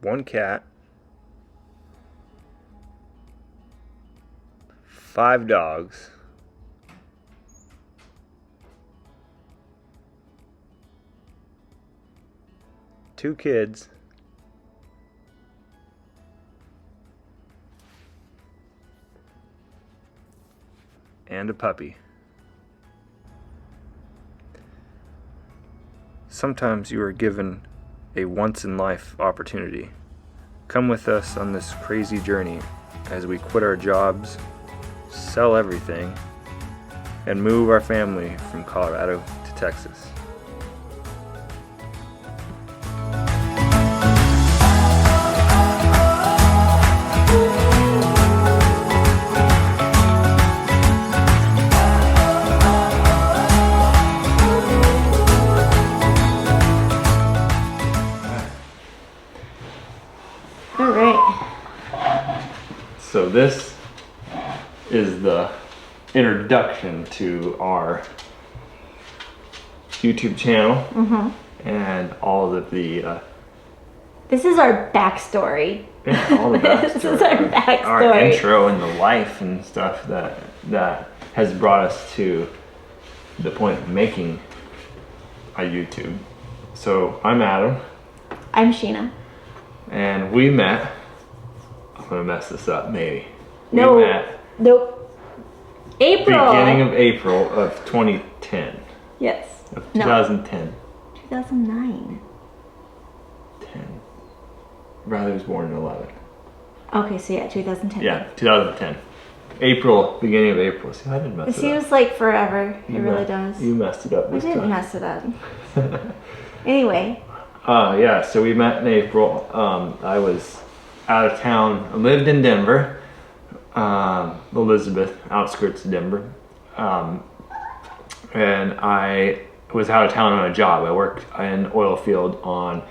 1 cat, 5 dogs, 2 kids, and a puppy. Sometimes you are given a once-in-life opportunity. Come with us on this crazy journey as we quit our jobs, sell everything, and move our family from Colorado to Texas. All right. So this is the introduction to our YouTube channel and all of the This is our backstory. all the backstory, This is our backstory. our intro and the life and stuff that has brought us to the point of making a YouTube. So I'm Adam, I'm Sheena. and we met. I'm gonna mess this up, maybe. No. We met Nope. April. beginning of April of 2010. Yes. Of No. 2010. 2009. 10. Riley was born in 11. Okay, so yeah, 2010. Yeah, 2010. April, beginning of April. See, I didn't mess It it up. seems like forever. It You really me- does. You messed it up I this didn't time. mess it up. Anyway, Yeah, so we met in April. I was out of town. I lived in Denver, Elizabeth, outskirts of Denver. And I was out of town on a job. I worked in oil field on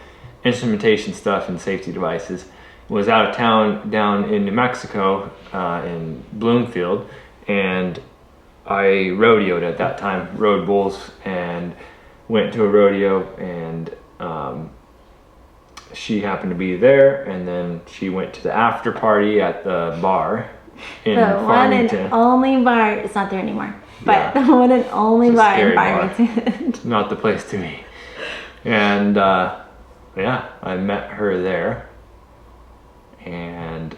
instrumentation stuff and safety devices. Was out of town down in New Mexico, in Bloomfield, and I rodeoed at that time, rode bulls, and went to a rodeo, and she happened to be there, and then she went to the after party at the bar in the one and Farmington. only bar. It's not there anymore. But Yeah. the one and only It's a bar in scary bar. Farmington. Not the place to be. And yeah, I met her there, and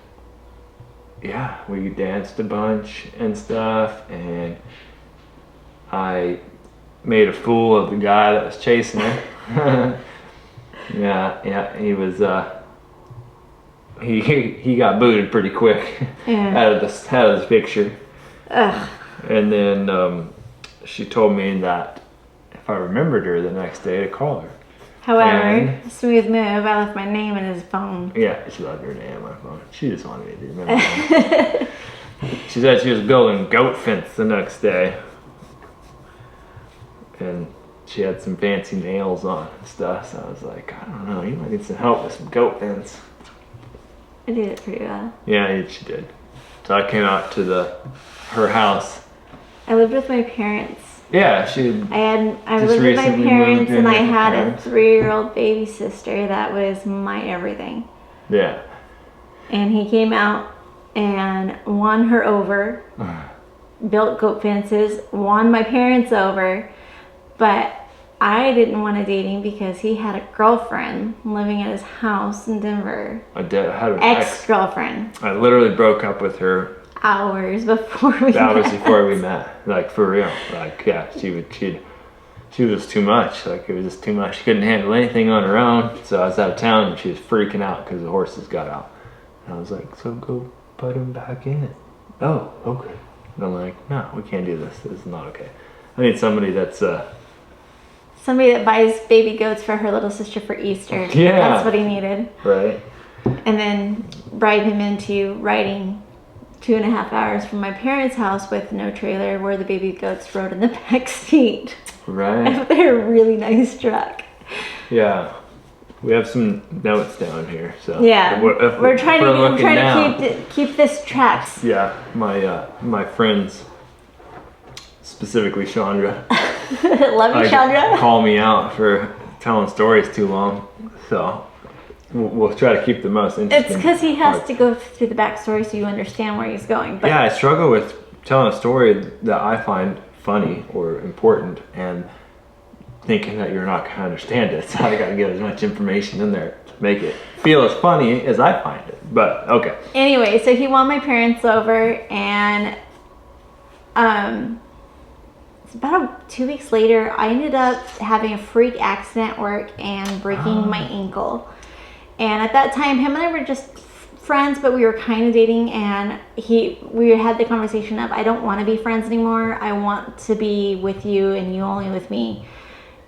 yeah, we danced a bunch and stuff, and I made a fool of the guy that was chasing her. yeah, he was he got booted pretty quick Yeah. out of this picture. Ugh. And then she told me that if I remembered her the next day to call her. However, And- smooth move. I left my name in his phone. Yeah, she left her name on my phone. She just wanted me to remember her. She said she was building goat fence the next day. And she had some fancy nails on and stuff. So I was like, I don't know, you might need some help with some goat fence. I did it pretty well. Yeah, she did. So I came out to her house. I lived with my parents. Yeah, she I Just lived with my recently parents, moved in and I with your had parents? a 3-year-old baby sister that was my everything. yeah. And he came out and won her over, built goat fences, won my parents over, but I didn't want to date him because he had a girlfriend living at his house in Denver. I had an ex. Ex-girlfriend. I literally broke up with her Hours before we hours met. before we met. Like, for real. Like, yeah, she was too much. Like, it was just too much. She couldn't handle anything on her own. So I was out of town, and she was freaking out because the horses got out. And I was like, so go put them back in. Oh, okay. And I'm like, no, we can't do this. This is not okay. I need somebody that's Somebody that buys baby goats for her little sister for Easter. Yeah. That's what he needed. right. And then bribe him into riding 2.5 hours from my parents' house with no trailer where the baby goats rode in the back seat Right. of their really nice truck. Yeah. We have some notes down here. So Yeah. if We're trying looking down- to keep this tracks. Yeah, my friends, specifically Chandra, Love you, Chandra. call me out for telling stories too long. So we'll try to keep the most interesting. It's because he has parts. to go through the backstory so you understand where he's going. But Yeah, I struggle with telling a story that I find funny or important and thinking that you're not going to understand it. So I got to get as much information in there to make it feel as funny as I find it. But okay. anyway, so he won my parents over, and it's about 2 weeks later, I ended up having a freak accident at work and breaking my ankle. And at that time, him and I were just friends, but we were kind of dating, and we had the conversation of, I don't want to be friends anymore. I want to be with you and you only with me.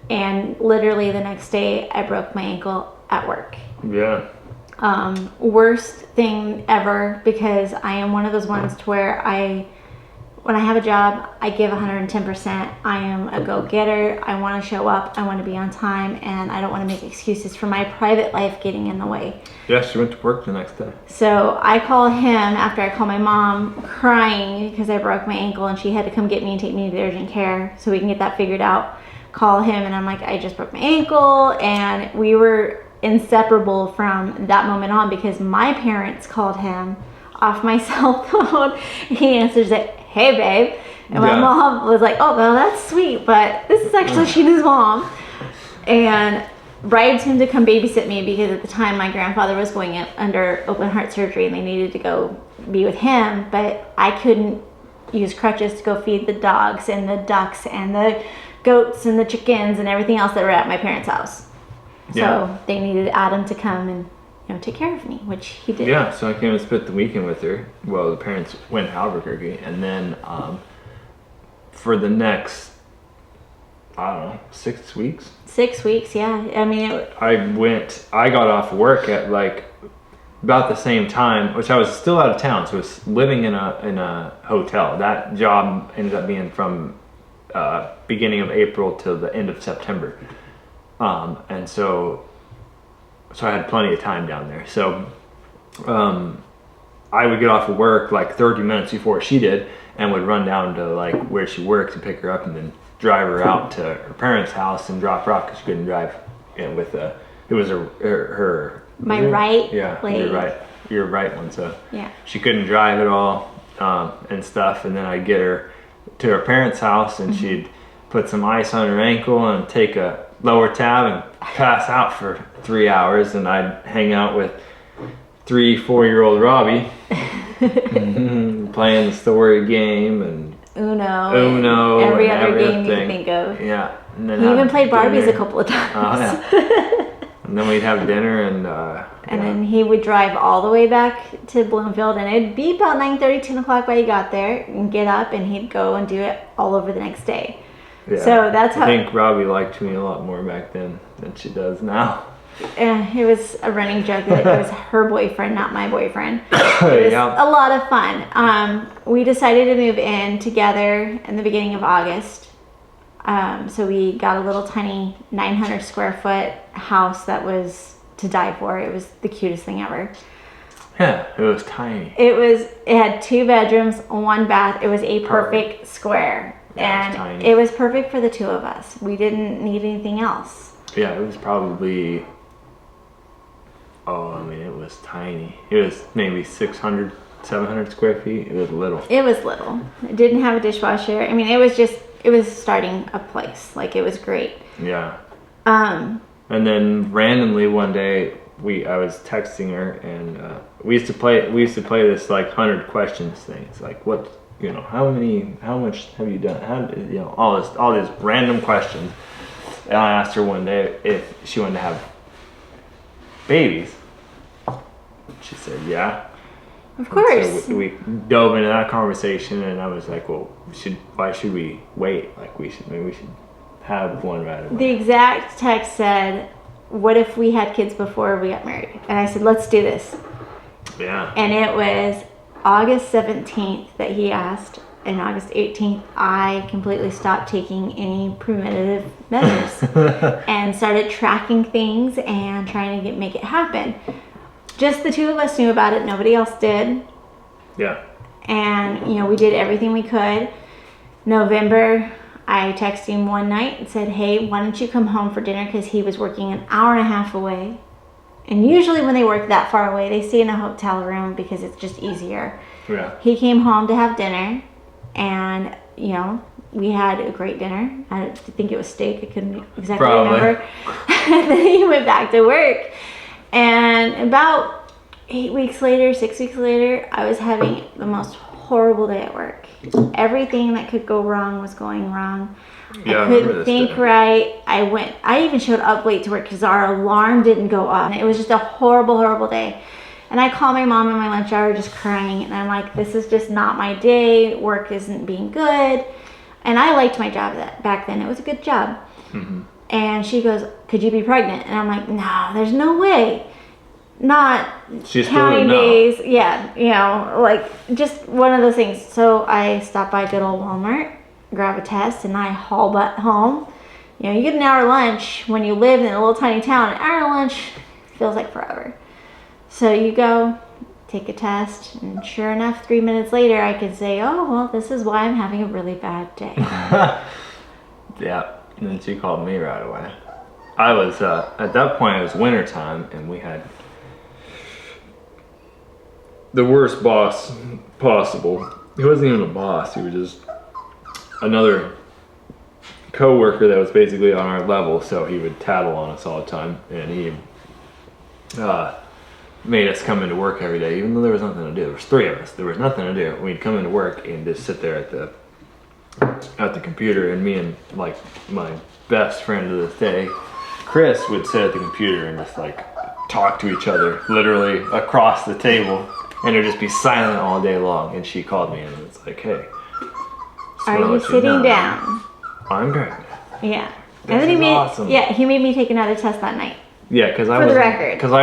And literally the next day, I broke my ankle at work. Yeah. Worst thing ever, because I am one of those ones to where when I have a job, I give 110%. I am a go-getter. I want to show up. I want to be on time, and I don't want to make excuses for my private life getting in the way. Yeah, she went to work the next day. So I call him after I call my mom, crying because I broke my ankle, and she had to come get me and take me to the urgent care so we can get that figured out. Call him, and I'm like, I just broke my ankle, and we were inseparable from that moment on, because my parents called him off my cell phone. He answers it, hey babe, and my mom was like, oh well, that's sweet, but this is actually Sheena's mom, and bribed him to come babysit me, because at the time my grandfather was going under open heart surgery and they needed to go be with him, but I couldn't use crutches to go feed the dogs and the ducks and the goats and the chickens and everything else that were at my parents' house. So they needed Adam to come and take care of me, which he did. Yeah, so I came and spent the weekend with her. Well, the parents went to Albuquerque, and then for the next, I don't know, 6 weeks. 6 weeks, yeah. I mean, I got off work at like about the same time, which I was still out of town, so I was living in a hotel. That job ended up being from beginning of April till the end of September, and so I had plenty of time down there. So I would get off of work like 30 minutes before she did, and would run down to like where she worked to pick her up, and then drive her out to her parents' house and drop her off, because she couldn't drive. With it was her my right leg. Your right one. So yeah, she couldn't drive at all, and stuff. And then I'd get her to her parents' house, and she'd put some ice on her ankle and take a lower tab and pass out for 3 hours, and I'd hang out with 3-4-year-old Robbie playing the story game and Uno every and other everything. game you can think of. Yeah, and then he even played Barbies dinner. a couple of times. Oh yeah. And then we'd have dinner, and then he would drive all the way back to Bloomfield, and it'd be about 9:30, 10 o'clock when he got there, and get up, and he'd go and do it all over the next day. Yeah. So that's how. I think Robbie liked me a lot more back then than she does now. It was a running joke that it was her boyfriend, not my boyfriend. It was a lot of fun. We decided to move in together in the beginning of August. So we got a little tiny 900 square foot house that was to die for. It was the cutest thing ever. Yeah, it was tiny. It had 2 bedrooms, 1 bath. It was a perfect square. Yeah, and it was perfect for the 2 of us. We didn't need anything else. Yeah, it was probably, it was tiny. It was maybe 600, 700 square feet. It was little. It was little. It didn't have a dishwasher. I mean, it was starting a place. Like, it was great. Yeah. And then randomly one day, I was texting her, and we used to play this like 100 questions thing. It's like, what, how much have you done? All these random questions. And I asked her one day if she wanted to have babies. She said, yeah. Of course. So we dove into that conversation, and I was like, well, why should we wait? Like, maybe we should have one right away. The exact text said, what if we had kids before we got married? And I said, let's do this. Yeah. And it was August 17th that he asked, and August 18th, I completely stopped taking any preventative measures and started tracking things and trying to make it happen. Just the 2 of us knew about it. Nobody else did. Yeah. And, we did everything we could. November, I texted him one night and said, hey, why don't you come home for dinner? Because he was working an hour and a half away. And usually when they work that far away, they stay in a hotel room because it's just easier. Yeah. He came home to have dinner, and we had a great dinner. I think it was steak. I couldn't exactly remember. And then he went back to work, and about 6 weeks later, I was having the most horrible day at work. Everything that could go wrong was going wrong. Yeah, I couldn't think right. I even showed up late to work because our alarm didn't go off. It was just a horrible, horrible day. And I called my mom in my lunch hour just crying. And I'm like, this is just not my day. Work isn't being good. And I liked my job back then. It was a good job. Mm-hmm. And she goes, could you be pregnant? And I'm like, no, there's no way. Not She's counting no. days. Yeah, like just one of those things. So I stopped by good old Walmart, grab a test, and I haul butt home. You get an hour lunch when you live in a little tiny town. An hour lunch feels like forever. So you go, take a test, and sure enough, 3 minutes later, I could say, oh, well, this is why I'm having a really bad day. Yeah, and then she called me right away. I was, at that point, it was winter time, and we had the worst boss possible. He wasn't even a boss, he was just another co-worker that was basically on our level, so he would tattle on us all the time, and he made us come into work every day, even though there was nothing to do. There was 3 of us. There was nothing to do. We'd come into work and just sit there at the computer, and me and like my best friend to this day, Chris, would sit at the computer and just like talk to each other, literally across the table, and it'd just be silent all day long. And she called me and it's like, hey, are you sitting down? I'm pregnant. Yeah. And then he made me take another test that night. Yeah, because I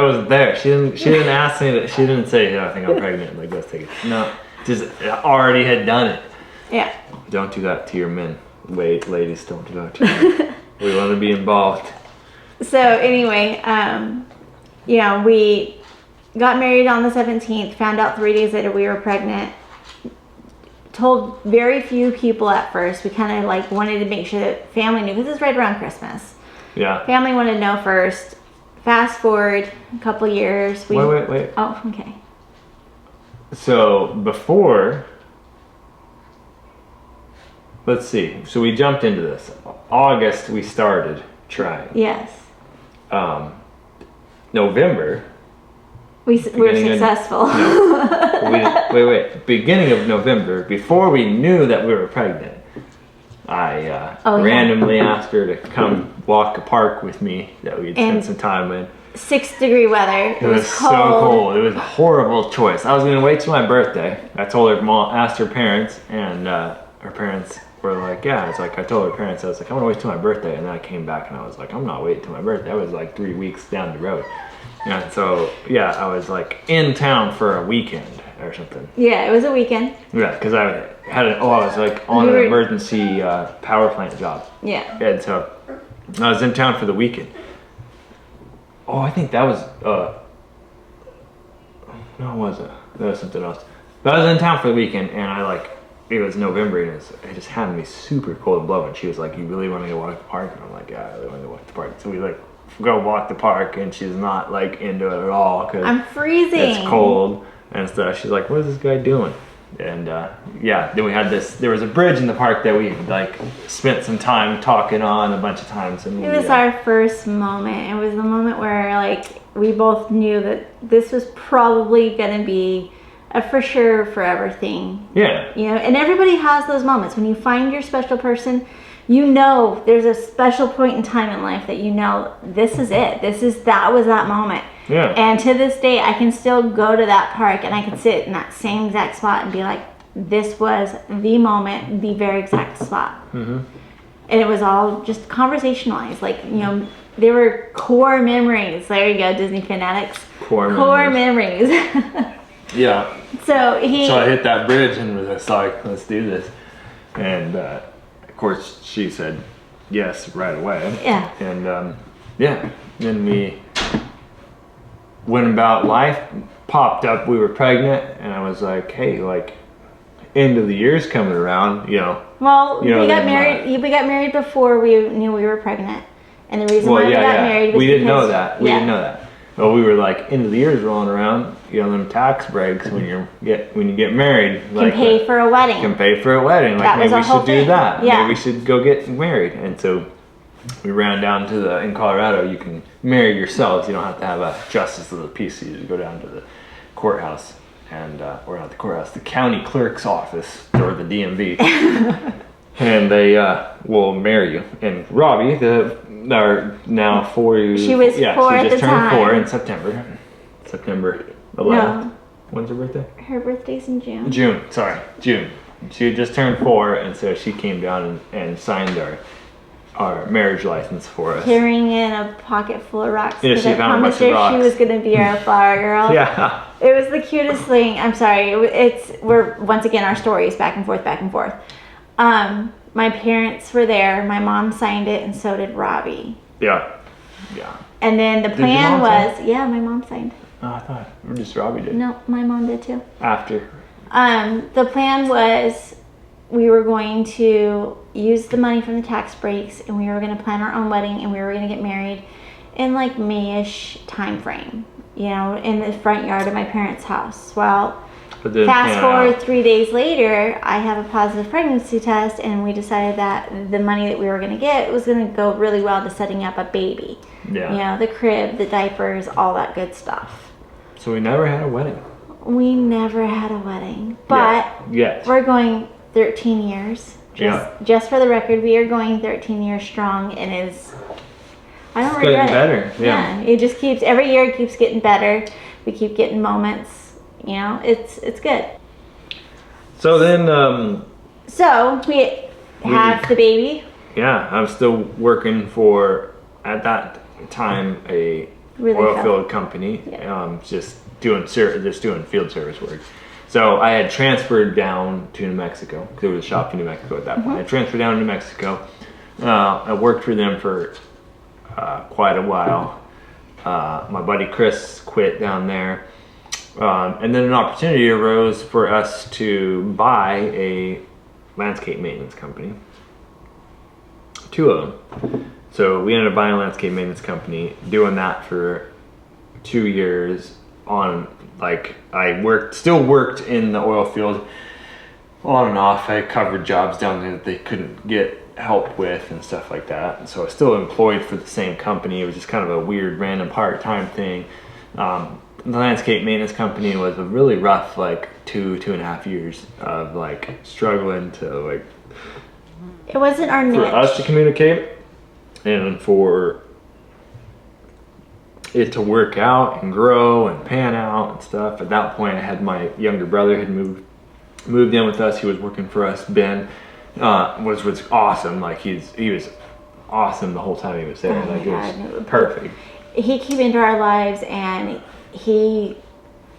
wasn't there. She didn't ask me that. She didn't say, I think I'm pregnant. Like, let's take it. No, just already had done it. Yeah. Don't do that to your men. Wait, ladies, don't do that to them. We want to be involved. So anyway, we got married on the 17th. Found out 3 days later we were pregnant. Told very few people at first. We kind of like wanted to make sure that family knew because it's right around Christmas. Yeah. Family wanted to know first. Fast forward a couple years. Wait. Oh, okay. So before, let's see. So we jumped into this. August we started trying. Yes. November. We were successful. Wait. Beginning of November, before we knew that we were pregnant, I randomly asked her to come walk a park with me that we'd spent some time in. 6-degree weather. It was so cold. It was a horrible choice. I was going to wait till my birthday. I told her mom, asked her parents, and her parents were like, yeah. It's like I told her parents, I was like, I'm going to wait till my birthday. And then I came back and I was like, I'm not waiting till my birthday. That was like 3 weeks down the road. And so, yeah, I was like in town for a weekend or something. Yeah, it was a weekend. Yeah, because I was like on an emergency power plant job. Yeah. And so I was in town for the weekend. Oh, I think that was, no, it wasn't. That was something else. But I was in town for the weekend, and it was November, and it just had me super cold and blowing. She was like, you really want to go walk the park? And I'm like, yeah, I really want to go walk the park. So we go walk the park, and she's not like into it at all because I'm freezing. It's cold and stuff. She's like, what is this guy doing? And then we had there was a bridge in the park that we spent some time talking on a bunch of times. And it was our first moment. It was the moment where we both knew that this was probably going to be a for sure forever thing. Yeah. And everybody has those moments when you find your special person. There's a special point in time in life that this is it. That was that moment. Yeah. And to this day, I can still go to that park and I can sit in that same exact spot and be like, this was the moment, the very exact spot. Mm-hmm. And it was all just conversationalized. There were core memories. There you go, Disney fanatics. Core memories. Yeah. So I hit that bridge and was just like, let's do this. And of course, she said yes right away. Yeah. And then we went about life, popped up, we were pregnant, and I was like, hey, end of the year's coming around, Well, we got married. We got married before we knew we were pregnant, and the reason why we got married was we didn't know that. We didn't know that. Well, we were like end of the year's rolling around, you know, them tax breaks when you get married. Can pay for a wedding. Can pay for a wedding. Like That was maybe our we whole should do thing. that. Yeah. Maybe we should go get married. And so we ran down to in Colorado, you can marry yourselves. You don't have to have a justice of the peace. You just go down to the courthouse and, or not the courthouse, the county clerk's office or the DMV. And they will marry you. And Robbie, our now 4 years. She was 4 at she the just turned 4 time. in September 11th. No, When's her birthday? her birthday's in June. June. She had just turned 4, and so she came down and signed our marriage license for us. Carrying in a pocket full of rocks. Yeah, because she I found a bunch promised of her she rocks. was going to be our flower girl. Yeah. It was the cutest thing. I'm sorry. We're once again our stories back and forth, back and forth. My parents were there. My mom signed it, and so did Robbie. Yeah. And then the your plan mom was, yeah, my mom signed. Oh, I thought just Robbie did. No, my mom did too. After. The plan was we were going to use the money from the tax breaks, and we were going to plan our own wedding, and we were going to get married in like May-ish time frame, you know, in the front yard of my parents' house. Well, But then fast forward 3 days later, I have a positive pregnancy test, and we decided that the money that we were going to get was going to go really well to setting up a baby. Yeah. You know, the crib, the diapers, all that good stuff. So we never had a wedding. We never had a wedding, but Yes. we're going 13 years. Just for the record, we are going 13 years strong, and I don't It's regret getting it. better. Yeah. It just keeps, every year it keeps getting better. We keep getting moments, you know, it's good. So then, So we have the baby. yeah, I'm still working for, at that time, a Really oil fun. field company. Yeah. Just doing field service work. So I had transferred down to New Mexico because there was a shop in New Mexico at that point. I transferred down to New Mexico. I worked for them for quite a while. My buddy Chris quit down there. And then an opportunity arose for us to buy a landscape maintenance company. 2 of them. So we ended up buying a landscape maintenance company, doing that for 2 years on, like, I still worked in the oil field on and off. I covered jobs down there that they couldn't get help with and stuff like that. And so I was still employed for the same company. It was just kind of a weird random part-time thing. The landscape maintenance company was a really rough, like 2.5 years of like struggling to like It wasn't our for niche. us to communicate and for it to work out and grow and pan out and stuff. At that point, I had my younger brother had moved in with us. He was working for us. Ben was awesome. Like he was awesome the whole time he was there. Oh like my it was God. perfect. He came into our lives, and he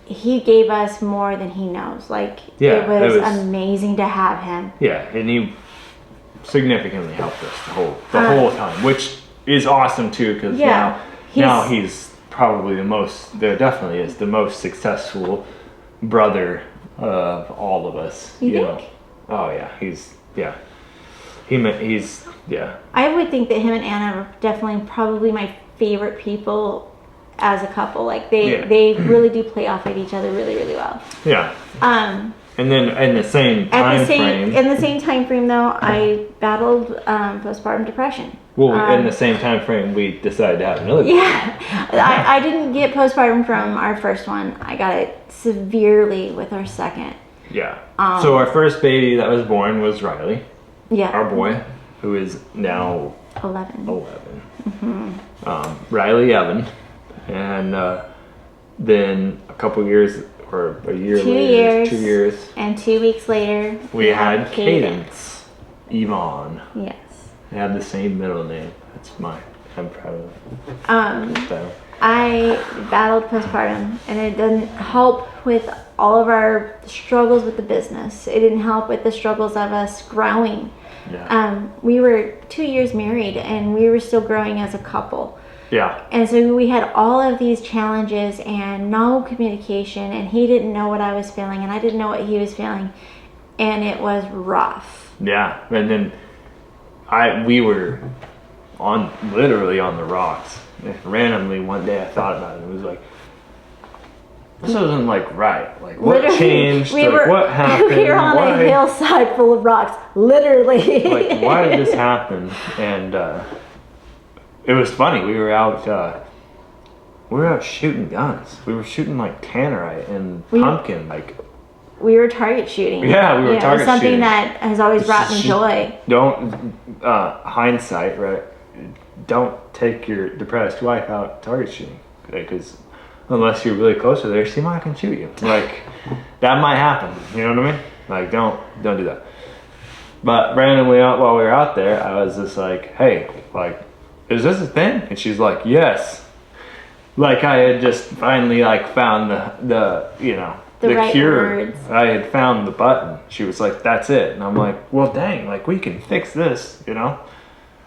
gave us more than he knows. Like, Yeah, it was it was- amazing to have him. Yeah, and he significantly helped us the whole time, which is awesome too. Because Yeah, now he's probably definitely is the most successful brother of all of us. You know. think? Oh yeah, he's I would think that him and Anna are definitely probably my favorite people as a couple. Like they really do play off of each other really, really well. yeah. And then in the same In the same time frame though, I battled postpartum depression. Well, in the same time frame, we decided to have another. Yeah, I didn't get postpartum from our first one. I got it severely with our second. Yeah. So our first baby that was born was Riley, Yeah. our boy, who is now 11. 11. Riley Evan, and then a couple years or a year 2 later, years. 2 years, And 2 weeks later, we had Cadence, Yvonne. Yes. They have the same middle name. I'm proud of them. I battled postpartum, and it didn't help with all of our struggles with the business. It didn't help with the struggles of us growing. Yeah. We were 2 years married, and we were still growing as a couple. Yeah. And so we had all of these challenges and no communication, and he didn't know what I was feeling, and I didn't know what he was feeling, and it was rough. Yeah. And then we were literally on the rocks. And randomly one day I thought about it. It was like, this isn't like right. Like what Literally, changed? Like what happened? We were on why? a hillside full of rocks, literally. Like why did this happen? And it was funny. We were out shooting guns. We were shooting like tannerite and pumpkin. Like we were target shooting. Yeah, we were target it was something shooting. that has always brought me joy. Don't hindsight, right? Don't take your depressed wife out target shooting, because unless you're really close to her, she might can shoot you. Like that might happen. You know what I mean? Like don't do that. But randomly while we were out there, I was just like, hey, like, is this a thing? And she's like, yes. Like I had just finally like found the right cure. words. I had found the button. She was like, that's it. And I'm like, well, dang, like we can fix this,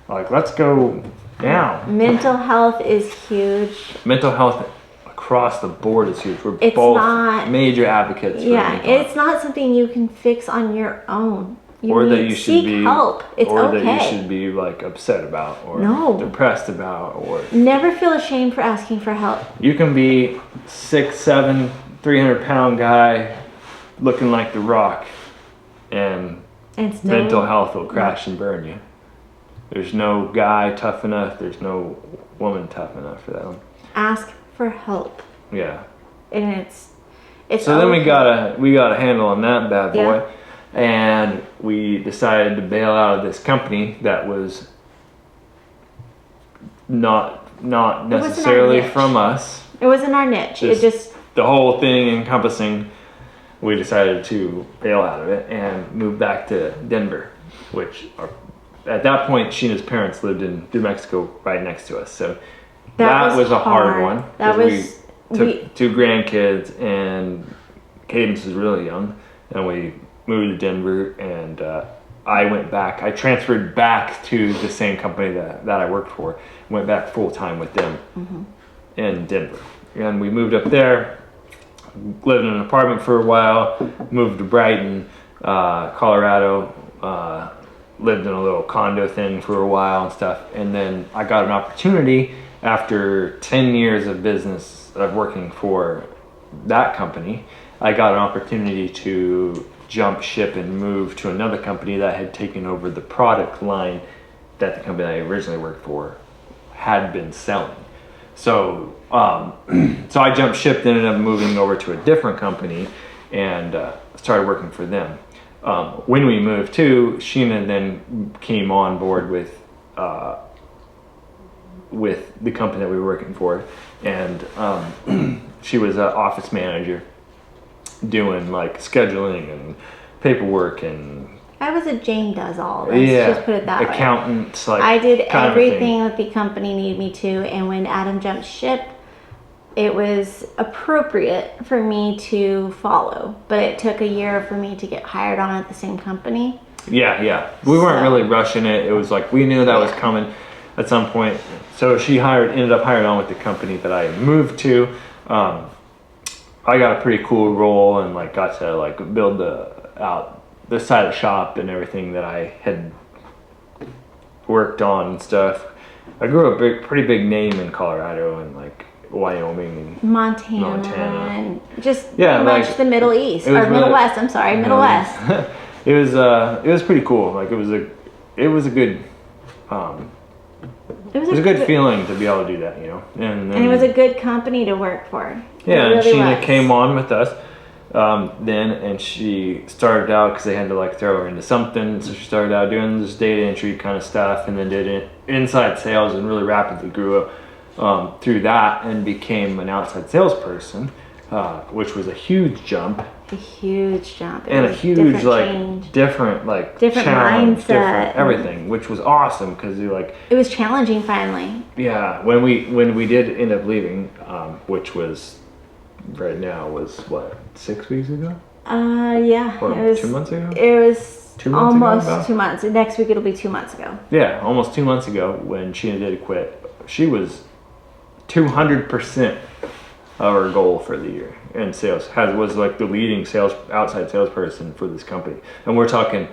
Like let's go now. Mental health is huge. Mental health across the board is huge. We're It's both not- major advocates for mental health. It's not something you can fix on your own. Or that need- you should seek be help. It's or okay. that you should be like upset about or No. depressed about, or Never feel ashamed for asking for help. you can be 6'7", 300-pound guy looking like The Rock, and And still, mental health will crash and burn you. There's no guy tough enough. There's no woman tough enough for that one. ask for help. Yeah. And it's So then we okay. got a handle on that bad boy, Yeah. and we decided to bail out of this company that was not necessarily niche. from us. It wasn't our niche. It just The whole thing encompassing, we decided to bail out of it and move back to Denver, which at that point Sheena's parents lived in New Mexico right next to us. So that was a hard one. That 'cause was we took 2 grandkids, and Cadence was really young, and we moved to Denver, and I went back. I transferred back to the same company that I worked for. Went back full time with them in Denver, and we moved up there. Lived in an apartment for a while. Moved to Brighton, Colorado. Lived in a little condo thing for a while and stuff, and then I got an opportunity after 10 years of business of working for that company. I got an opportunity to jump ship and move to another company that had taken over the product line that the company I originally worked for had been selling. So, so I jumped ship, ended up moving over to a different company, and started working for them. When we moved to, Sheena then came on board with the company that we were working for, and she was an office manager doing like scheduling and paperwork and I was a Jane does all. Let's just put it that way. accountants, like I did kind of a thing. everything that the company needed me to, and when Adam jumped ship, it was appropriate for me to follow. But it took a year for me to get hired on at the same company. Yeah. We weren't really rushing it. It was like we knew that was coming at some point. So she ended up hired on with the company that I moved to. I got a pretty cool role and like got to like build out the side of the shop and everything that I had worked on and stuff. I grew a pretty big name in Colorado and like Wyoming and Montana. And just pretty like, much the Middle East it was or Middle really- West. I'm sorry, Middle West. it was pretty cool. Like it was a good It it was a good feeling to be able to do that, And And it was a good company to work for. Yeah, It and really Sheena was. came on with us then, and she started out because they had to like throw her into something. So she started out doing this data entry kind of stuff, and then did inside sales, and really rapidly grew up through that, and became an outside salesperson, which was a huge jump A huge jump. It and a was huge different like change. different challenge, different everything, which was awesome because you're like. It was challenging finally. Yeah, when we did end up leaving, which was right now was what 6 weeks ago? Yeah. Or it was 2 months ago? It was 2 months ago, almost about? 2 months. Next week it'll be 2 months ago. Yeah, almost 2 months ago when Sheena did quit. She was 200% of her goal for the year in sales. Was like the leading outside salesperson for this company, and we're talking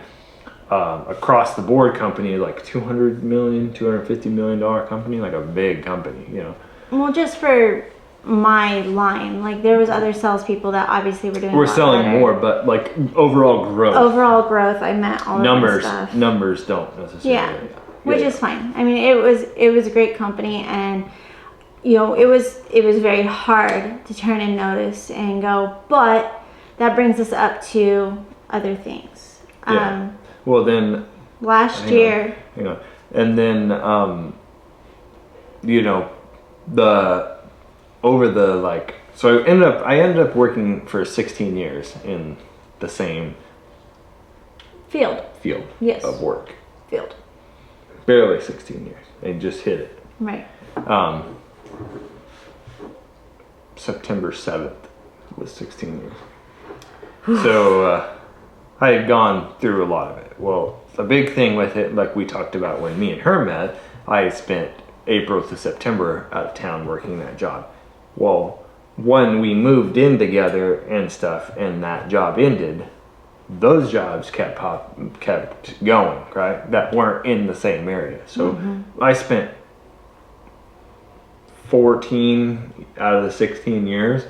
across the board company, like $250 million company, like a big company, you know. Well, just for my line, like there was other salespeople that obviously were doing. We're a lot selling better. more, but like overall growth. Overall growth, I meant all numbers. of that stuff. Numbers don't necessarily. Yeah, which is fine. I mean, it was a great company, and you know, it was very hard to turn and notice and go, but that brings us up to other things. Yeah. Well, then last year, hang on. And then you know, so I ended up working for 16 years in the same field yes. of work. Field. Barely 16 years. And just hit it. Right. September 7th was 16 years. So I had gone through a lot of it. Well, the big thing with it, like we talked about when me and her met, I spent April to September out of town working that job. Well, when we moved in together and stuff and that job ended, those jobs kept going, right? That weren't in the same area. So I spent 14 out of the 16 years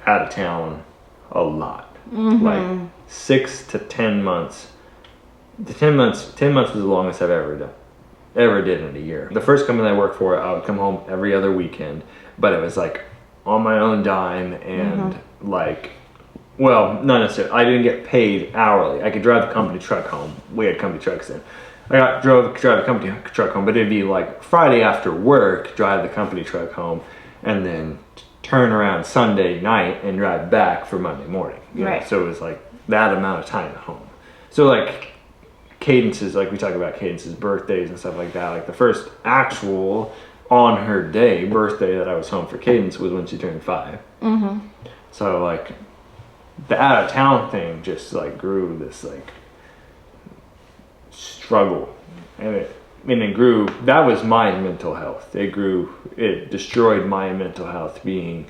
out of town a lot. Like 6 to 10 months. The 10 months was the longest I've ever did in a year. The first company I worked for, I would come home every other weekend, but it was like on my own dime and like, well, not necessarily. I didn't get paid hourly. I could drive the company truck home. We had company trucks then. Drive the company truck home, but it'd be like Friday after work, drive the company truck home, and then turn around Sunday night and drive back for Monday morning. You know? So it was like that amount of time at home. So like cadences, like we talk about cadences, birthdays and stuff like that. Like the first actual on her birthday that I was home for Cadence was when she turned 5. So like the out of town thing just like grew this like struggle, and it grew. That was my mental health. It destroyed my mental health being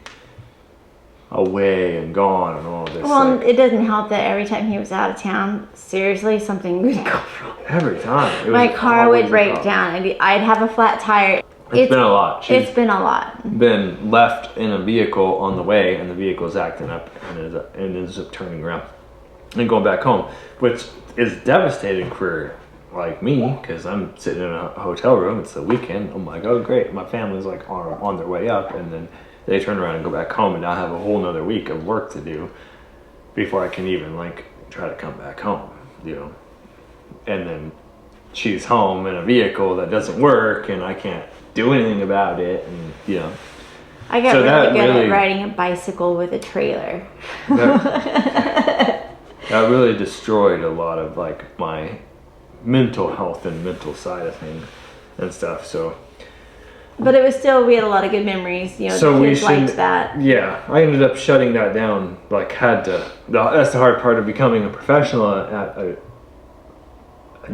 away and gone and all this. Well, it doesn't help that every time he was out of town, seriously, something would go wrong. Every time. My car would break down and I'd have a flat tire. It's been a lot. It's been a lot. Been left in a vehicle on the way, and the vehicle's acting up and ends up turning around and going back home, which is devastating for like me, because I'm sitting in a hotel room. It's the weekend. I'm like, oh great, my family's like on their way up, and then they turn around and go back home, and now I have a whole nother week of work to do before I can even like try to come back home, you know. And then she's home in a vehicle that doesn't work, and I can't do anything about it, and you know. I got really good at riding a bicycle with a trailer. That really destroyed a lot of like my mental health and mental side of things and stuff. So, but it was still, we had a lot of good memories. You know, so the kids liked that. Yeah, I ended up shutting that down. Like, that's the hard part of becoming a professional at a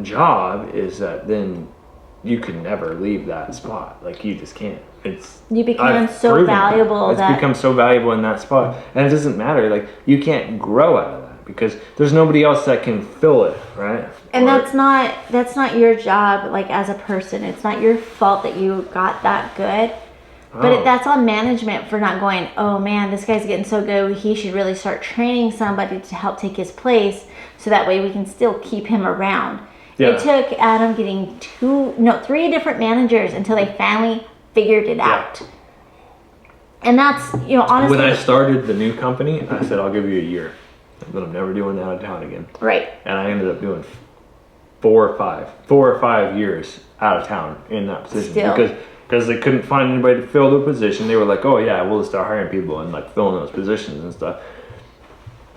job, is that then you can never leave that spot. Like, you just can't. You become so valuable. It's become so valuable in that spot, and it doesn't matter. Like, you can't grow out of that because there's nobody else that can fill it, right? And that's not your job. Like, as a person, it's not your fault that you got that good. But that's on management for not going, oh man, this guy's getting so good, he should really start training somebody to help take his place, so that way we can still keep him around. Yeah. It took Adam getting 3 different managers until they finally figured it out. And that's, honestly, when I started the new company, I said, I'll give you a year, but I'm never doing that out of town again. Right. And I ended up doing 4 or 5 years out of town in that position. Still. Because they couldn't find anybody to fill the position. They were like, oh yeah, we'll just start hiring people and like filling those positions and stuff.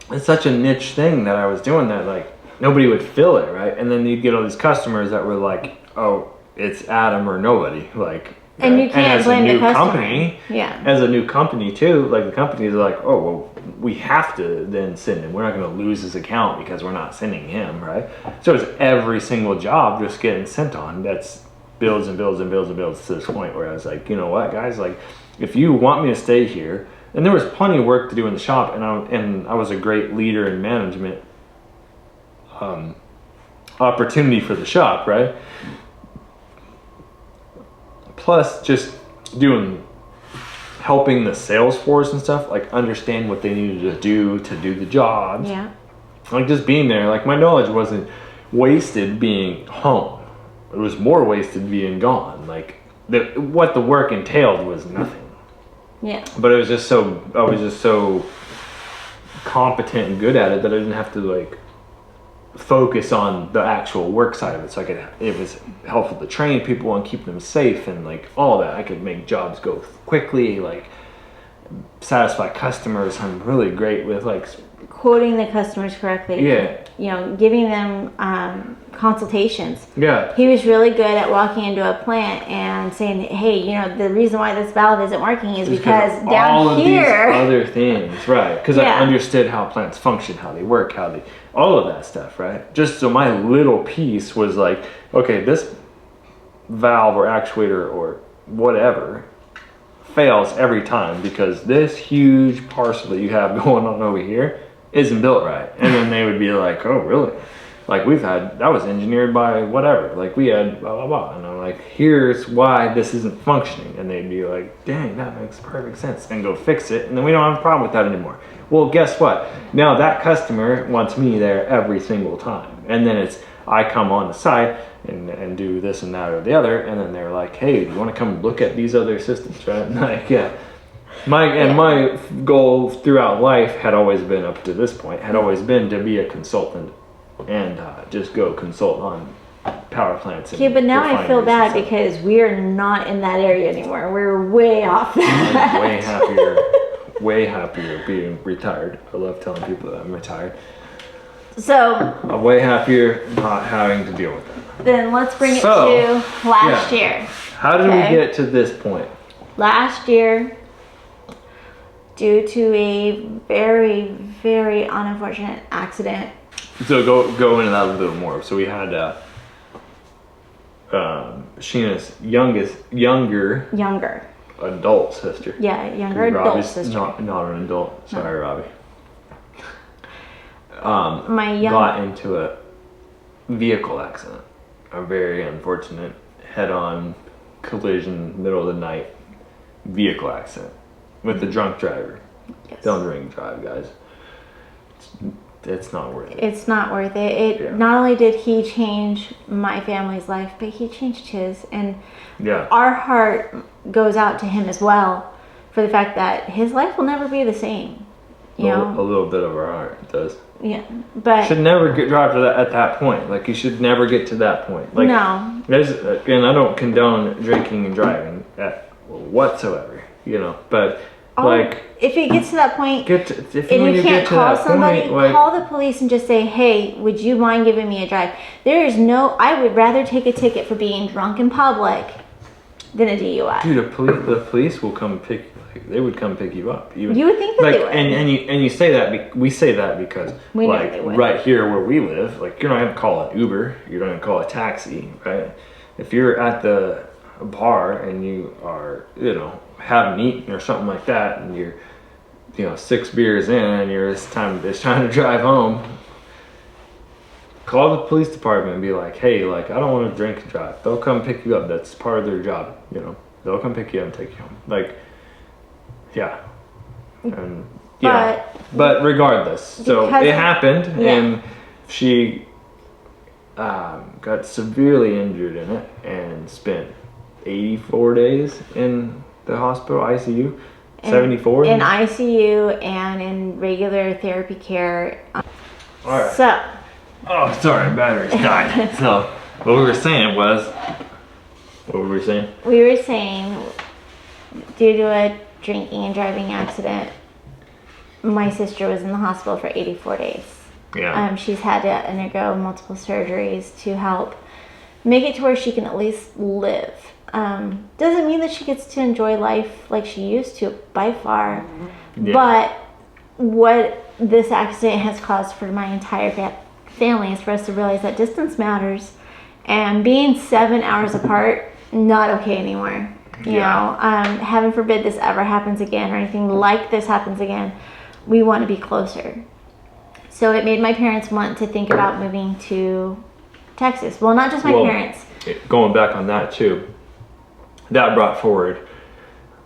It's such a niche thing that I was doing that like nobody would fill it, right? And then you'd get all these customers that were like, oh, it's Adam or nobody. Like, and you can't blame the customer. Company, as a new company too, like the company's like, oh, well, we have to then send him. We're not going to lose his account because we're not sending him, right? So it's every single job just getting sent on. That's builds and builds and builds and builds to this point where I was like, you know what, guys, like if you want me to stay here, and there was plenty of work to do in the shop, and I was a great leader in management. opportunity for the shop, right? Plus just helping the sales force and stuff, like understand what they needed to do the jobs. Yeah. Like just being there, like my knowledge wasn't wasted being home. It was more wasted being gone. Like what the work entailed was nothing. Yeah. But I was just so competent and good at it that I didn't have to like focus on the actual work side of it. So it was helpful to train people and keep them safe and like all that. I could make jobs go quickly, like satisfy customers. I'm really great with like quoting the customers correctly. Yeah. You know, giving them consultations. Yeah. He was really good at walking into a plant and saying, hey, you know, the reason why this valve isn't working is because down all here. Of these other things, right? Because Yeah. I understood how plants function, how they work, all of that stuff, right? Just so my little piece was like, okay, this valve or actuator or whatever fails every time because this huge parcel that you have going on over here isn't built right. And then they would be like, oh, really? Like that was engineered by whatever. Like we had blah, blah, blah. And I'm like, here's why this isn't functioning. And they'd be like, dang, that makes perfect sense. And go fix it. And then we don't have a problem with that anymore. Well, guess what? Now that customer wants me there every single time. And then I come on the site and do this and that or the other. And then they're like, hey, do you want to come look at these other systems, right? And like, yeah. My goal throughout life had always been, up to this point, had always been to be a consultant and just go consult on power plants. Okay, but now I feel bad because we are not in that area anymore. We're way off that. I'm way happier being retired. I love telling people that I'm retired. So I'm way happier not having to deal with that. Then let's bring it to last year. How did we get to this point? Last year, due to a very, very unfortunate accident. So go into that a little more. So we had Sheena's younger adult sister. Yeah, younger adult sister. Not an adult. Sorry, Robbie. My got into a vehicle accident. A very unfortunate head-on collision, middle of the night vehicle accident with the drunk driver. Yes. Don't drink drive, guys. It's not worth it. It's not worth it. Not only did he change my family's life, but he changed his. And our heart goes out to him as well for the fact that his life will never be the same. You know? A little bit of our heart does. Yeah, but should never drive to that at that point. Like you should never get to that point. Like no. And I don't condone drinking and driving whatsoever. You know, but. Like if it gets to that point if you can't call somebody, call the police and just say, hey, would you mind giving me a drive? I would rather take a ticket for being drunk in public than a DUI. Dude, the police will come they would come pick you up. You would think that they would. And you say that, we say that because we know they would. Right here where we live, like you're not going to call an Uber, you're not going to call a taxi, right? If you're at the bar and you are, haven't eaten or something like that, and you're 6 beers in and it's time to drive home, call the police department and be like, hey, like I don't want to drink and drive. They'll come pick you up. That's part of their job. They'll come pick you up and take you home. Like and but regardless, so it happened and she got severely injured in it and spent 84 days in the hospital ICU. 74 in ICU and in regular therapy care. All right. So sorry, battery's died. So what we were saying we were saying due to a drinking and driving accident, my sister was in the hospital for 84 days. She's had to undergo multiple surgeries to help make it to where she can at least live. Doesn't mean that she gets to enjoy life like she used to by far, but what this accident has caused for my entire family is for us to realize that distance matters, and being 7 hours apart, not okay anymore. You know, heaven forbid this ever happens again or anything like this happens again. We want to be closer. So it made my parents want to think about moving to Texas. Well, not just my Well, parents. Going back on that too, that brought forward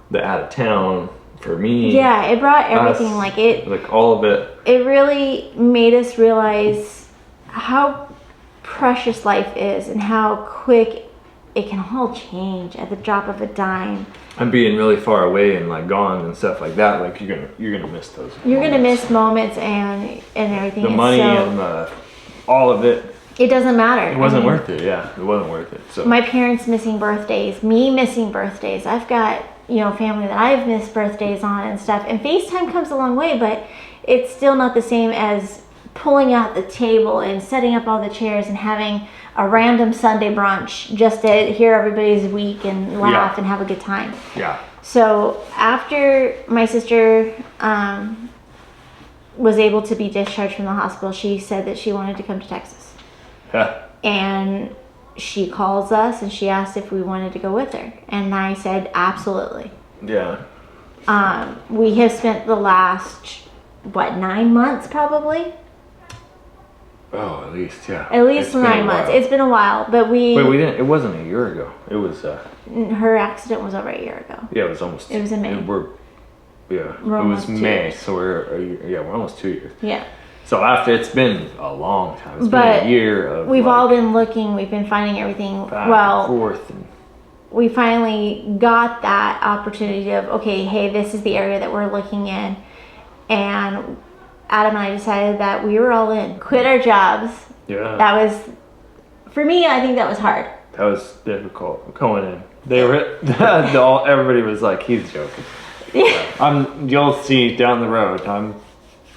the out of town for me. Yeah, it brought everything. us, like all of it. it really made us realize how precious life is and how quick it can all change at the drop of a dime. And being really far away and like gone and stuff like that, like you're gonna miss those. You're gonna miss moments and everything. The And money so and all of it. it doesn't matter. It wasn't worth it. Yeah, it wasn't worth it. So My parents missing birthdays, me missing birthdays. I've got, family that I've missed birthdays on and stuff. And FaceTime comes a long way, but it's still not the same as pulling out the table and setting up all the chairs and having a random Sunday brunch just to hear everybody's week and laugh and have a good time. yeah, So after my sister was able to be discharged from the hospital, she said that she wanted to come to Texas. yeah, And she calls us and she asked if we wanted to go with her. And I said, absolutely. yeah. We have spent the last, 9 months probably? Oh, at least, yeah. At least It's been 9 a months. while. It's been a while, but Wait, we didn't. It wasn't a year ago. It was. her accident was over a year ago. Yeah, it was almost. It was in May. We're We're it was almost 2 May, years. so we're almost 2 years. Yeah. So after it's been a long time. It's But been a year of. We've like, all been looking, we've been finding everything. back Well, and forth and we finally got that opportunity of, okay, hey, this is the area that we're looking in. And Adam and I decided that we were all in. Quit our jobs. yeah. That was, for me, I think that was hard. That was difficult going in. They were everybody was like, he's joking. You'll see down the road.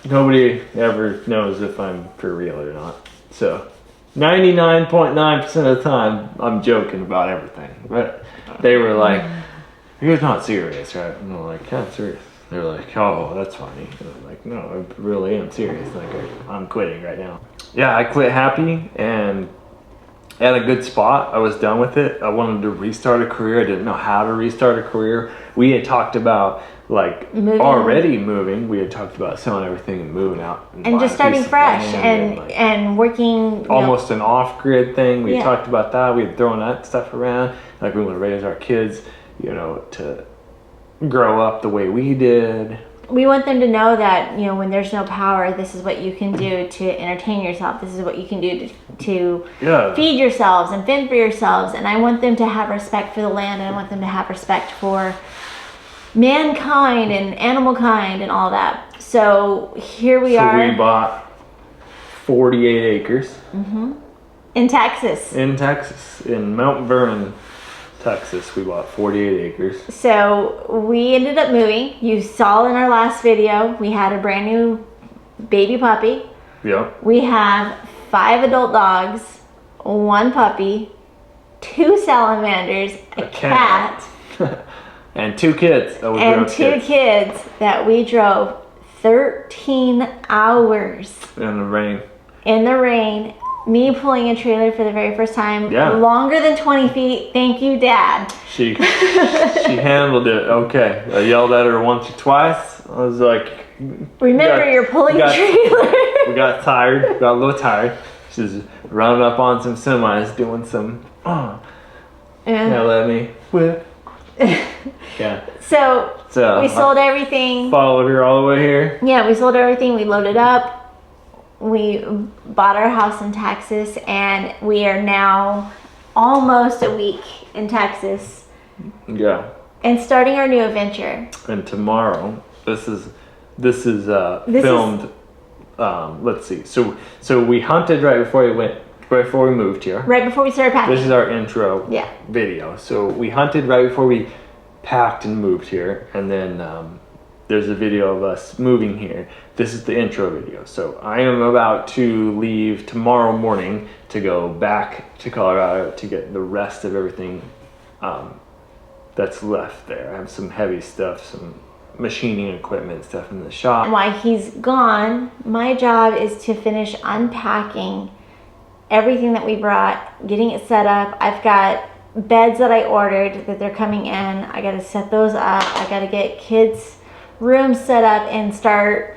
Nobody ever knows if I'm for real or not. So 99.9% of the time I'm joking about everything. But they were like, you're not serious, right? And I'm like, yeah, I'm serious. They're like, oh, that's funny. And I'm like, no, I really am serious. Like, I'm quitting right now. Yeah, I quit happy and at a good spot. I was done with it. I wanted to restart a career. I didn't know how to restart a career. We had talked about Moving. already moving. We had talked about selling everything and moving out And buying just a starting piece of fresh land and working. almost an off-grid thing. We Yeah. talked about that. We had thrown that stuff around. Like we want to raise our kids, to grow up the way we did. We want them to know that, when there's no power, this is what you can do to entertain yourself. This is what you can do to Yeah. feed yourselves and fend for yourselves. And I want them to have respect for the land. And I want them to have respect for mankind and animal kind and all that. So here we are So we bought 48 acres in Texas. in Texas, in Mount Vernon, Texas. We bought 48 acres. So we ended up moving. You saw in our last video, we had a brand new baby puppy. Yep. We have 5 adult dogs, 1 puppy, 2 salamanders, a cat, And 2 kids. That we and drove 2 kids that we drove 13 hours in the rain. in the rain. Me pulling a trailer for the very first time, Yeah. longer than 20 feet. Thank you, Dad. She handled it okay. I yelled at her once or twice. I was like, Remember, got- you're pulling we a got- trailer. we got tired, got a little tired. She's running up on some semis, doing some, yeah, let me whip. Yeah. So So we sold everything. followed her all the way here. Yeah, we sold everything. We loaded up. We bought our house in Texas, and we are now almost a week in Texas Yeah. and starting our new adventure. And tomorrow, this is filmed. Let's see. So we hunted right before we moved here. Right before we started packing. This is our intro Yeah. video. So we hunted right before we packed and moved here, and then there's a video of us moving here. This is the intro video. So I am about to leave tomorrow morning to go back to Colorado to get the rest of everything that's left there. I have some heavy stuff, some machining equipment stuff in the shop. While he's gone, my job is to finish unpacking everything that we brought, getting it set up. I've got beds that I ordered that they're coming in. I got to set those up. I got to get kids' rooms set up and start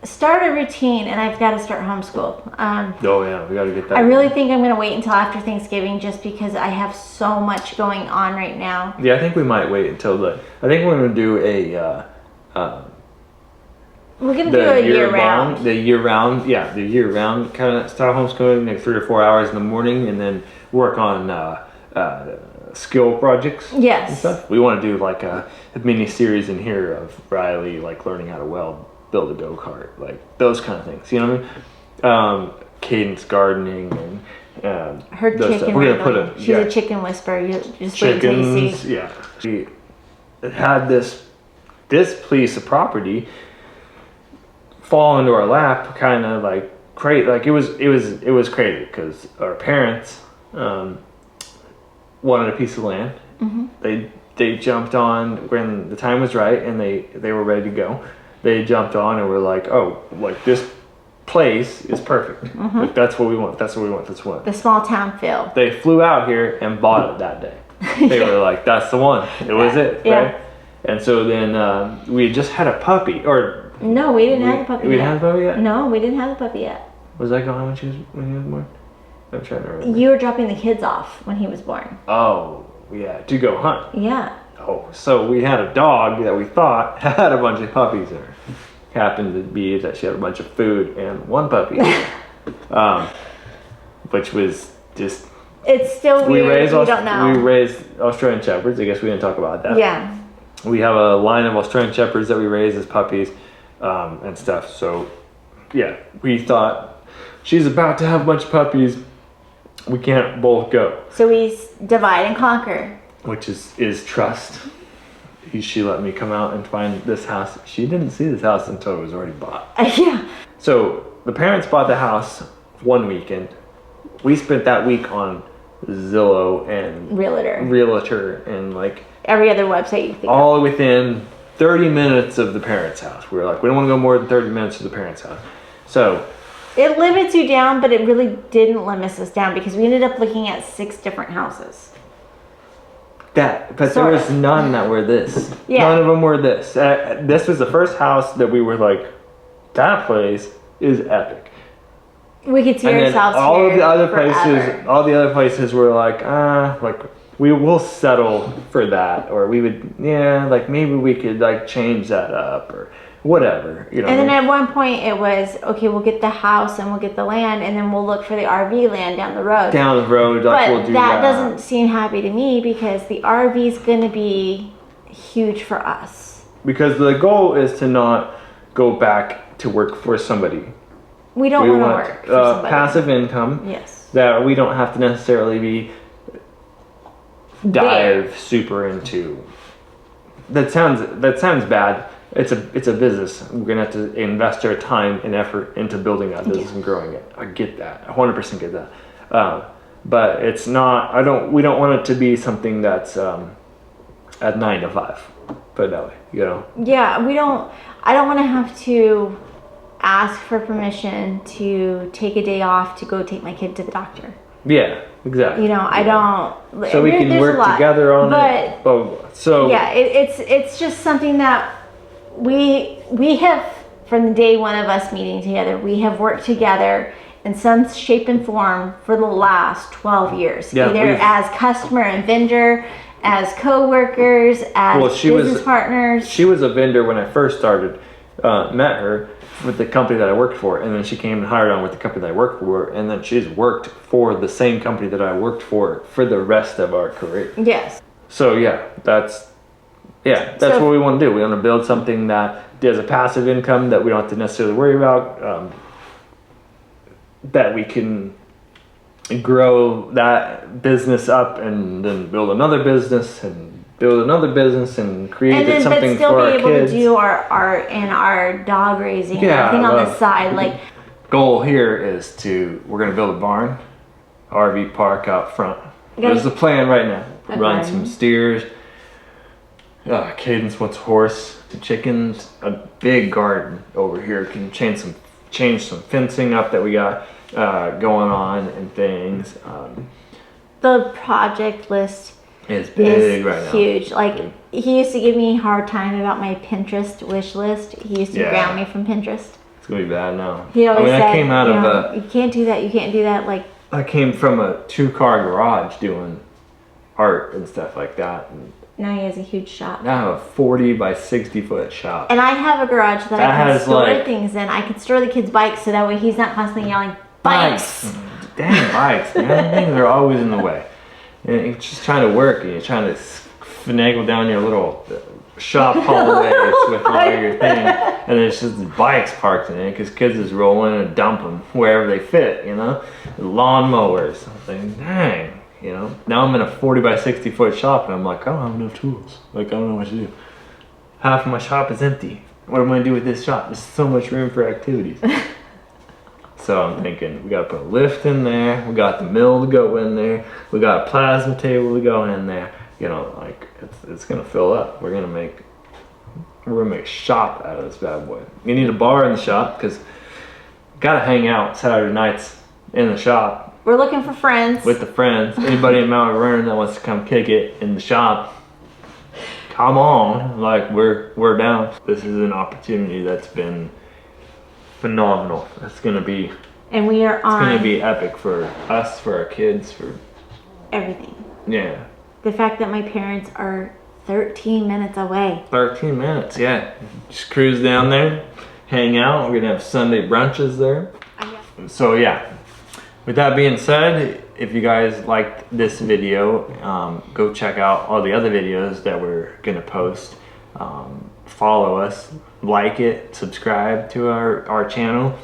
start a routine, and I've got to start homeschool. Oh yeah, we got to get that. I really think I'm going to wait until after Thanksgiving just because I have so much going on right now. Yeah, I think we might wait until I think we're going to do We're going to do a year round. The year round, yeah, the year round kind of style homeschooling, like 3 or 4 hours in the morning, and then work on skill projects. Yes. And stuff. We want to do like a mini series in here of Riley like learning how to build a go-kart, like those kind of things. You know what I mean? Cadence gardening and her chicken. We're gonna put She's a chicken whisperer. You just wait until you see. Yeah. We had this piece of property fall into our lap, kind of like crazy. Like it was crazy because our parents wanted a piece of land. Mm-hmm. They jumped on when the time was right, and they were ready to go. They jumped on and were like, oh, like this place is perfect. Mm-hmm. Like that's what we want. That's what we want. That's what. The small town feel. They flew out here and bought it that day. They were like, that's the one. It was it, yeah. right? And so then we had just had a puppy, or no, we didn't have the puppy. We yet. didn't have the puppy yet. No, we didn't have the puppy yet. Was that gone when he was born? I'm trying to remember. You were dropping the kids off when he was born. Oh, yeah, to go hunt. Yeah. Oh, so we had a dog that we thought had a bunch of puppies in her. Happened to be that she had a bunch of food and one puppy, which was just. It's still weird. We don't know. We raised Australian Shepherds. I guess we didn't talk about that. Yeah. We have a line of Australian Shepherds that we raise as puppies and stuff. So, yeah, we thought she's about to have a bunch of puppies. We can't both go. So we divide and conquer. Which is trust. She let me come out and find this house. She didn't see this house until it was already bought. Yeah. So the parents bought the house one weekend. We spent that week on Zillow and Realtor and like every other website you think all of. Within 30 minutes of the parents' house. We were like, we don't want to go more than 30 minutes to the parents' house. So it limits you down, but it really didn't limit us down because we ended up looking at 6 different houses. But there was none that were this. Yeah. None of them were this. This was the first house that we were like, that place is epic. We could see ourselves all here of the other forever. places, all the other places were like we will settle for that, or we would, like maybe we could like change that up or whatever, you know. And then at one point it was, okay, we'll get the house and we'll get the land, and then we'll look for the RV land down the road. Like we'll do that. That doesn't seem happy to me because the RV is going to be huge for us. Because the goal is to not go back to work for somebody. We don't want to work for somebody. Passive income. Yes. That we don't have to necessarily dive super into. That sounds bad. It's a business. We're gonna have to invest our time and effort into building that business and growing it. I get that. I 100% get that. But it's not. We don't want it to be something that's at 9 to 5. Put it that way. You know. Yeah, we don't. I don't want to have to ask for permission to take a day off to go take my kid to the doctor. Yeah, exactly. You know, I don't. So we can work together on it. So yeah, it's just something that we have, from the day one of us meeting together, we have worked together in some shape and form for the last 12 years. Yeah, either as customer and vendor, as co-workers, as business partners. She was a vendor when I first started. Met her with the company that I worked for, and then she came and hired on with the company that I worked for, and then she's worked for the same company that I worked for the rest of our career. Yes. So that's what we want to do. We want to build something that has a passive income that we don't have to necessarily worry about, that we can grow that business up and then build another business and create something for our kids. But still be able to do our art and our dog raising and everything on the side. Like, goal here is we're going to build a barn, RV park out front. There's the plan right now. Run some steers. Cadence wants a horse, chickens, a big garden over here. Can change some fencing up that we got going on and things. The project list is big right now. Huge. Like, he used to give me a hard time about my Pinterest wish list. He used to ground me from Pinterest. It's gonna be bad now. He always said, I came out you of know, you can't do that, you can't do that. Like, I came from a 2-car garage doing art and stuff like that. And now he has a huge shop. now I have a 40 by 60 foot shop. And I have a garage that I can has, store like- things in. I can store the kids' bikes so that way he's not constantly yelling, bikes! Dang bikes, man. Things are always in the way. And you're just trying to work and you're trying to finagle down your little shop hallways with all your things. And there's just bikes parked in it because kids just roll in and dump them wherever they fit, you know? Lawn mowers. I'm thinking, dang, you know? Now I'm in a 40 by 60 foot shop and I'm like, I don't have enough tools. Like, I don't know what to do. Half of my shop is empty. What am I gonna do with this shop? There's so much room for activities. So I'm thinking, we gotta put a lift in there, we got the mill to go in there, we got a plasma table to go in there. You know, like, it's gonna fill up. We're gonna make a shop out of this bad boy. You need a bar in the shop, because gotta hang out Saturday nights in the shop. We're looking for friends. With the friends. Anybody in Mount Vernon that wants to come kick it in the shop, come on. Like, we're down. This is an opportunity that's been phenomenal. It's gonna be epic for us, for our kids, for everything. Yeah. The fact that my parents are 13 minutes away. 13 minutes, yeah. Just cruise down there, hang out. We're gonna have Sunday brunches there. So yeah, with that being said, if you guys liked this video, go check out all the other videos that we're gonna post. Follow us, like it, subscribe to our channel.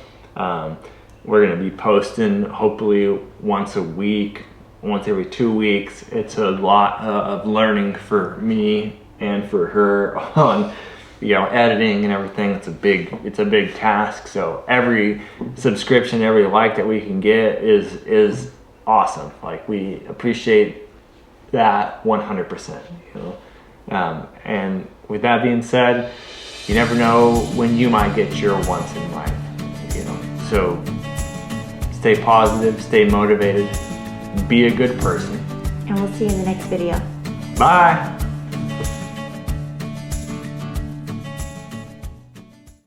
We're gonna be posting hopefully once a week, once every 2 weeks. It's a lot of learning for me and for her on, you know, editing and everything. It's a big task. So every subscription, every like that we can get is awesome. Like, we appreciate that 100%, you know. And with that being said, you never know when you might get your once in life, you know. So stay positive, stay motivated, be a good person. And we'll see you in the next video. Bye.